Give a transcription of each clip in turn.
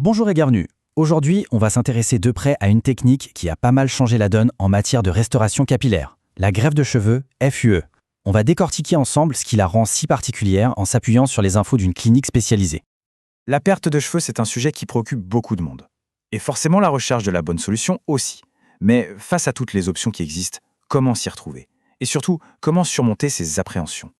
Bonjour et bienvenue. Aujourd'hui, on va s'intéresser de près à une technique qui a pas mal changé la donne en matière de restauration capillaire, la greffe de cheveux FUE. On va décortiquer ensemble ce qui la rend si particulière en s'appuyant sur les infos d'une clinique spécialisée. La perte de cheveux, c'est un sujet qui préoccupe beaucoup de monde. Et forcément la recherche de la bonne solution aussi. Mais face à toutes les options qui existent, comment s'y retrouver? Et surtout, comment surmonter ces appréhensions?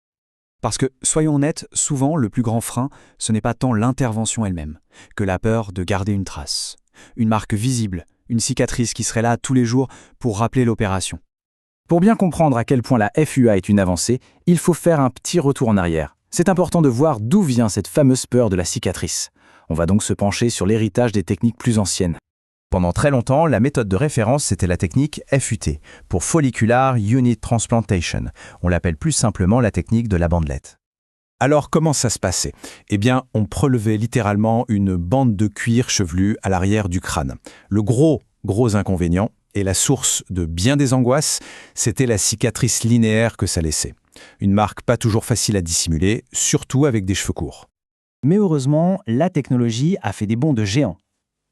Parce que, soyons honnêtes, souvent le plus grand frein, ce n'est pas tant l'intervention elle-même, que la peur de garder une trace. Une marque visible, une cicatrice qui serait là tous les jours pour rappeler l'opération. Pour bien comprendre à quel point la FUA est une avancée, il faut faire un petit retour en arrière. C'est important de voir d'où vient cette fameuse peur de la cicatrice. On va donc se pencher sur l'héritage des techniques plus anciennes. Pendant très longtemps, la méthode de référence, c'était la technique FUT, pour Follicular Unit Transplantation. On l'appelle plus simplement la technique de la bandelette. Alors, comment ça se passait? Eh bien, on prélevait littéralement une bande de cuir chevelu à l'arrière du crâne. Le gros inconvénient, et la source de bien des angoisses, c'était la cicatrice linéaire que ça laissait. Une marque pas toujours facile à dissimuler, surtout avec des cheveux courts. Mais heureusement, la technologie a fait des bonds de géant.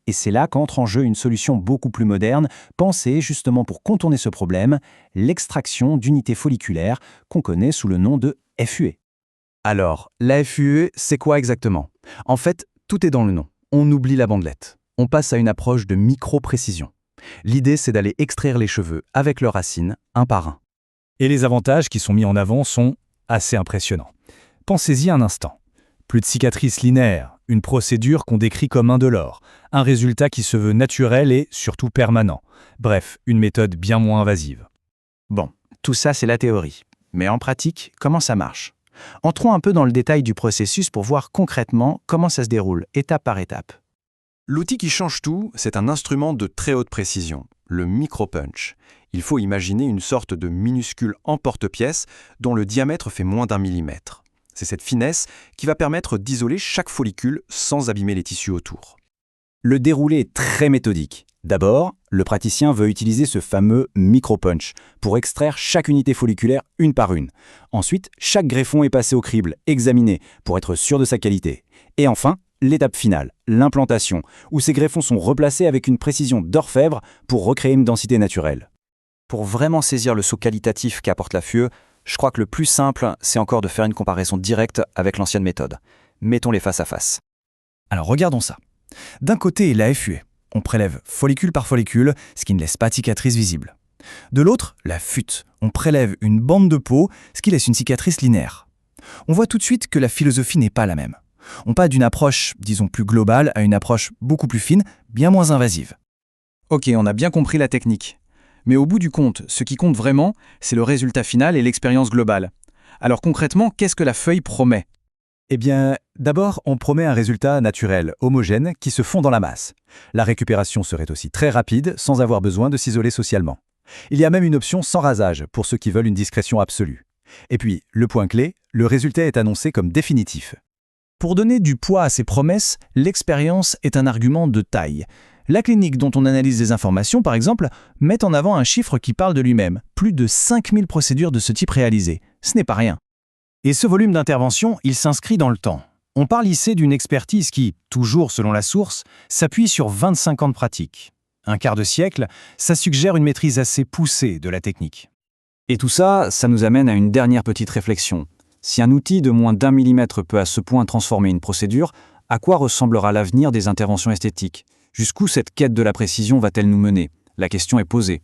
Et c'est là qu'entre en jeu une solution beaucoup plus moderne, pensée justement pour contourner ce problème, l'extraction d'unités folliculaires qu'on connaît sous le nom de FUE. Alors, la FUE, c'est quoi exactement? En fait, tout est dans le nom. On oublie la bandelette. On passe à une approche de micro-précision. L'idée, c'est d'aller extraire les cheveux avec leurs racines, un par un. Et les avantages qui sont mis en avant sont assez impressionnants. Pensez-y un instant. Plus de cicatrices linéaires, une procédure qu'on décrit comme indolore, un résultat qui se veut naturel et surtout permanent. Bref, une méthode bien moins invasive. Bon, tout ça c'est la théorie. Mais en pratique, comment ça marche? Entrons un peu dans le détail du processus pour voir concrètement comment ça se déroule, étape par étape. L'outil qui change tout, c'est un instrument de très haute précision, le micro-punch. Il faut imaginer une sorte de minuscule emporte-pièce dont le diamètre fait moins d'1 millimètre. C'est cette finesse qui va permettre d'isoler chaque follicule sans abîmer les tissus autour. Le déroulé est très méthodique. D'abord, le praticien veut utiliser ce fameux micro-punch pour extraire chaque unité folliculaire une par une. Ensuite, chaque greffon est passé au crible, examiné, pour être sûr de sa qualité. Et enfin, l'étape finale, l'implantation, où ces greffons sont replacés avec une précision d'orfèvre pour recréer une densité naturelle. Pour vraiment saisir le saut qualitatif qu'apporte la FUE, je crois que le plus simple, c'est encore de faire une comparaison directe avec l'ancienne méthode. Mettons-les face à face. Alors regardons ça. D'un côté, la FUE. On prélève follicule par follicule, ce qui ne laisse pas de cicatrice visible. De l'autre, la FUT. On prélève une bande de peau, ce qui laisse une cicatrice linéaire. On voit tout de suite que la philosophie n'est pas la même. On passe d'une approche, disons, plus globale à une approche beaucoup plus fine, bien moins invasive. Ok, on a bien compris la technique. Mais au bout du compte, ce qui compte vraiment, c'est le résultat final et l'expérience globale. Alors concrètement, qu'est-ce que la feuille promet? Eh bien, d'abord, on promet un résultat naturel, homogène, qui se fond dans la masse. La récupération serait aussi très rapide, sans avoir besoin de s'isoler socialement. Il y a même une option sans rasage, pour ceux qui veulent une discrétion absolue. Et puis, le point clé, le résultat est annoncé comme définitif. Pour donner du poids à ces promesses, l'expérience est un argument de taille. La clinique dont on analyse des informations, par exemple, met en avant un chiffre qui parle de lui-même. Plus de 5000 procédures de ce type réalisées. Ce n'est pas rien. Et ce volume d'intervention, il s'inscrit dans le temps. On parle ici d'une expertise qui, toujours selon la source, s'appuie sur 25 ans de pratique. Un quart de siècle, ça suggère une maîtrise assez poussée de la technique. Et tout ça, ça nous amène à une dernière petite réflexion. Si un outil de moins d'1 millimètre peut à ce point transformer une procédure, à quoi ressemblera l'avenir des interventions esthétiques? Jusqu'où cette quête de la précision va-t-elle nous mener? La question est posée.